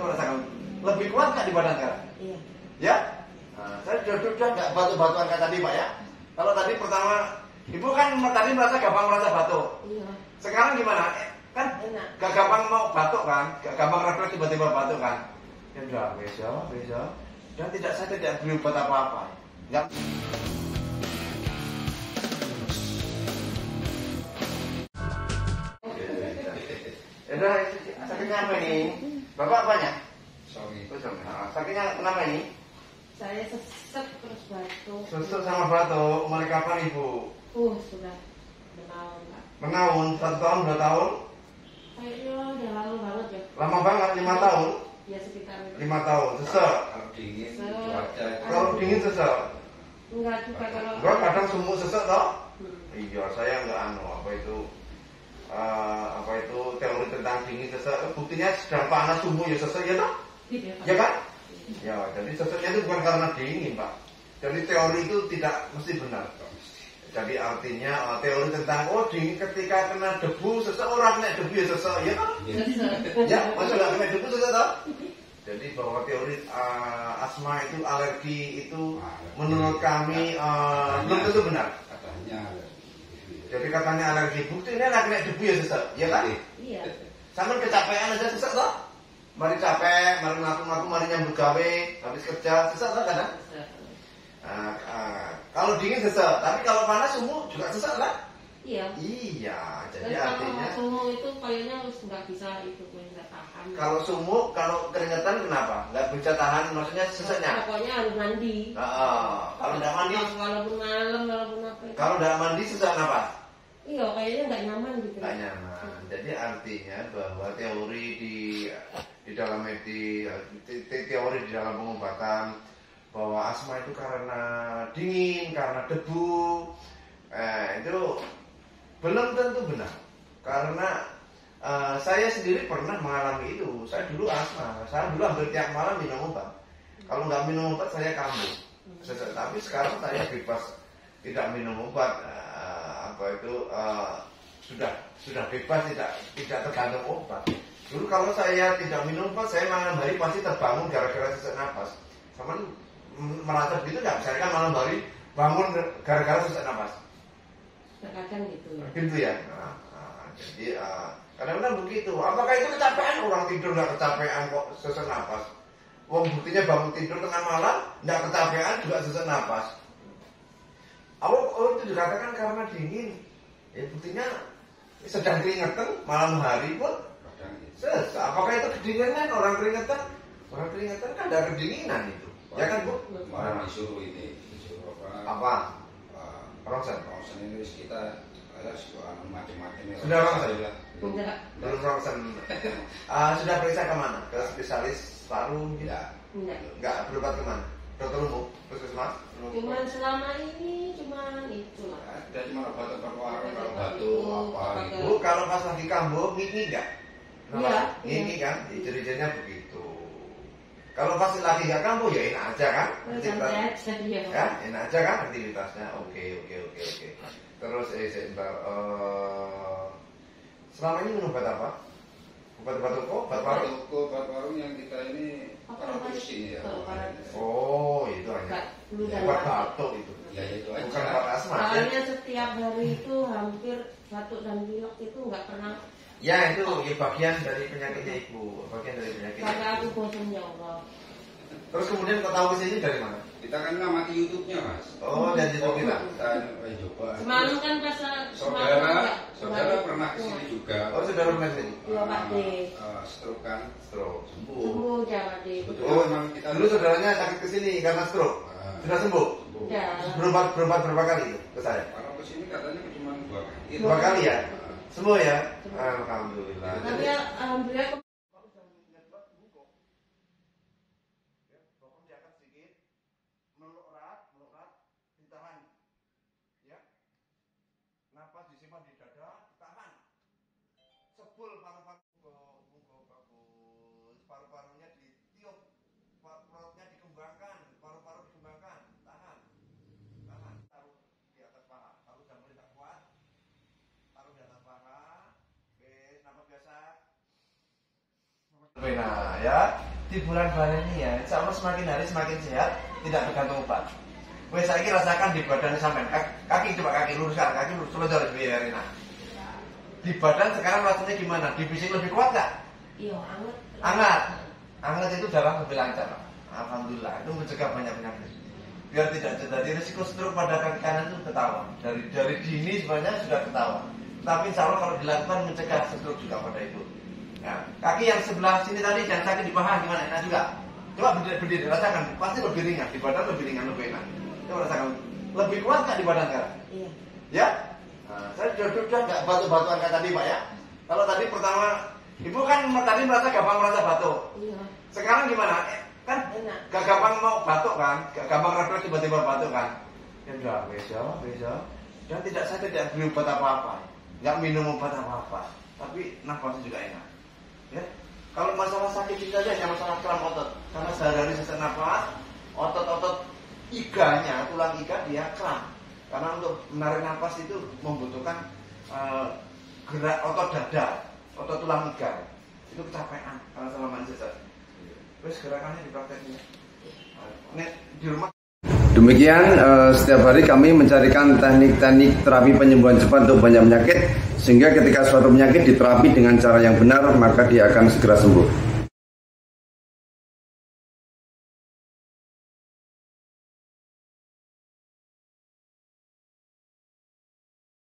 merasakan lebih kuat nggak di badan sekarang? Iya. Ya? Nah, saya sudah nggak batu-batuan kayak tadi Pak ya. Kalau tadi pertama, Ibu kan tadi merasa batuk. Iya. Sekarang gimana? Kan Enak. gak gampang mau batuk kan? Gak gampang refleks tiba-tiba batuk kan? Ya udah, besok. Dan saya tidak beli obat apa-apa. Nggak. Udah, sakitnya apa ini? Bapak apanya? Sorry. Sakitnya kenapa ini? Saya sesek terus batuk. Sesek sama batuk. Mulai kapan Ibu? Sudah bertahun Pak. Menaun 1 tahun, 2 tahun? Kayaknya udah lama banget ya. Lama banget, 5 tahun? Ya sekitar itu. 5 tahun, sesek. Kalau dingin, Sesek. cuaca. Kalau dingin sesek. Enggak juga kalau. Gua kadang sumuk sesek toh? Hmm. Iya, saya nggak apa itu teori tentang dingin sesek. Buktinya sedang panas sumuk ya sesek ya toh? Iya, Pak. Ya kan? Ya, jadi seseknya itu bukan karena dingin Pak. Jadi teori itu tidak mesti benar. Jadi artinya teori tentang dingin ketika kena debu seseorang kena debu ya sesek ya kan? Ya, masa nggak kena debu sesek toh? Jadi bahwa teori asma itu alergi itu menurut kami belum tentu benar. Katanya. Jadi katanya alergi, buktinya nggak kena debu ya sesek, ya kan? Iya. Sampai kecapean aja sesek toh? Mari capek, mari ngaku-ngaku, mari nyambut gawe, habis kerja sesek toh kadang? Kalau dingin sesek, tapi kalau panas sumuk juga sesek lah. Iya. Iya, jadi Dan artinya kalau sumuk itu kayaknya harus nggak bisa itu nggak tahan. kalau sumuk, kalau keringetan kenapa? Nggak bisa tahan, maksudnya seseknya? Pokoknya harus mandi. Kalau nggak mandi, Walaupun malam, walaupun apa. kalau nggak mandi sesak apa? Iya, kayaknya nggak nyaman gitu. Nggak nyaman. Jadi artinya bahwa teori di dalam teori di dalam pengobatan bahwa asma itu karena dingin, karena debu, itu belum tentu benar. Karena saya sendiri pernah mengalami itu. Saya dulu asma, saya dulu hampir tiap malam minum obat. Kalau nggak minum obat saya kambuh. Tapi sekarang saya bebas tidak minum obat. Sudah bebas tidak tergantung obat. Dulu kalau saya tidak minum obat, saya malam hari pasti terbangun gara-gara sesak napas. Sama merasa begitu nggak? Saya kan malam hari bangun gara-gara sesak napas. Terkadang gitu ya. Gitu ya. Jadi kadang-kadang begitu. Apakah itu kecapean? Orang tidur nggak kecapean kok sesak napas. Wong buktinya bangun tidur tengah malam nggak kecapean juga sesak napas. Itu dikatakan karena dingin. Ya buktinya sedang keringetan malam hari pun sesak. Apakah itu kedinginan? Orang keringetan kan ada kedinginan itu. Ya kan Bu? Kemarin disuruh Apa? Rongsen ini kita macam-macam ya. Sudah rongsen? Enggak. Belum rongsen. Sudah periksa kemana? Ke spesialis paru? Enggak. Enggak, berobat kemana? Dokter umum? Puskesmas? Cuman selama ini itu lah. Ada cuma obat-obat warung kalau batuk apa gitu. Bu, kalau pas lagi kambuh ngiki enggak? Iya. Ngiki kan? Ciri-cirinya begitu. Kalau pas lagi nggak kambuh ya enak aja kan? Ya, enak aja kan aktivitasnya. Oke. Terus sebentar. Selama ini minum obat apa? Obat toko, obat warung? Obat warung yang kita ini parapusin ya. Oh, itu hanya obat batuk itu. Ya itu aja. Bukan obat asma. Soalnya setiap hari itu hampir batuk dan pilek itu nggak pernah. Ya itu bagian dari penyakitnya Ibu, Karena aku bosan ya Allah. Terus kemudian kau tahu kesini dari mana? Kita kan ngamati YouTube-nya Mas. Oh, dari YouTube kita. Kita coba. Semalam kan pas Saudara pernah kesini juga. Oh, saudara pernah kesini? Iya Pak D. Stroke kan? Stroke sembuh. Sembuh ya Pak D. Oh, memang kita dulu saudaranya sakit kesini karena stroke. Sudah sembuh? Ya. Berobat berapa kali itu ke saya? Kalau kesini katanya cuma 2 kali. 2 kali ya? Sembuh ya? Alhamdulillah. Tapi alhamdulillah. Napas disimpan di dada, tahan. Sebul paru-paru bagus. Paru-parunya ditiup, perutnya dikembangkan, paru-paru dikembangkan, tahan. Taruh di atas paha. Kalau udah mulai tak kuat, taruh di atas paha. Oke, napas biasa. Nah, ya. di bulan-bulan ini ya, insya Allah semakin hari semakin sehat, tidak bergantung obat. Wes saiki rasakan di badan sampean, kaki coba kaki luruskan, kaki lurus terus harus biarin. Di badan sekarang rasanya gimana? Di fisik lebih kuat nggak? Iya, anget. Hangat. Hangat itu darah lebih lancar. Alhamdulillah, itu mencegah banyak penyakit. Biar tidak terjadi risiko stroke pada kaki kanan itu ketahuan. Dari dini sebenarnya sudah ketahuan. Tapi insya Allah kalau dilakukan mencegah stroke juga pada itu. Nah, kaki yang sebelah sini tadi yang sakit di paha gimana? Enak juga. Coba berdiri, rasakan. Pasti lebih ringan. Di badan lebih ringan, lebih enak. Coba rasakan. Lebih kuat nggak di badan sekarang? Iya. Ya? Nah, saya sudah nggak batu-batuan kayak tadi Pak ya. Kalau tadi pertama, Ibu kan tadi merasa batuk. Iya. Sekarang gimana? Kan Enak. gak gampang mau batuk kan? Gak gampang refleks tiba-tiba batuk kan? Ya udah, besok. Dan tidak saya tidak beli obat apa-apa. Nggak minum obat apa-apa. Tapi nafasnya juga enak. Ya? Kalau masalah sakit itu saja hanya masalah kram otot. Karena sehari-hari sesak nafas, otot-otot iganya, tulang iga dia kram. Karena untuk menarik nafas itu membutuhkan gerak otot dada, otot tulang iga. Itu kecapean karena selama sesak. Terus gerakannya diprakteknya. Nih di rumah. Demikian setiap hari kami mencarikan teknik-teknik terapi penyembuhan cepat untuk banyak penyakit, sehingga ketika suatu penyakit diterapi dengan cara yang benar maka dia akan segera sembuh.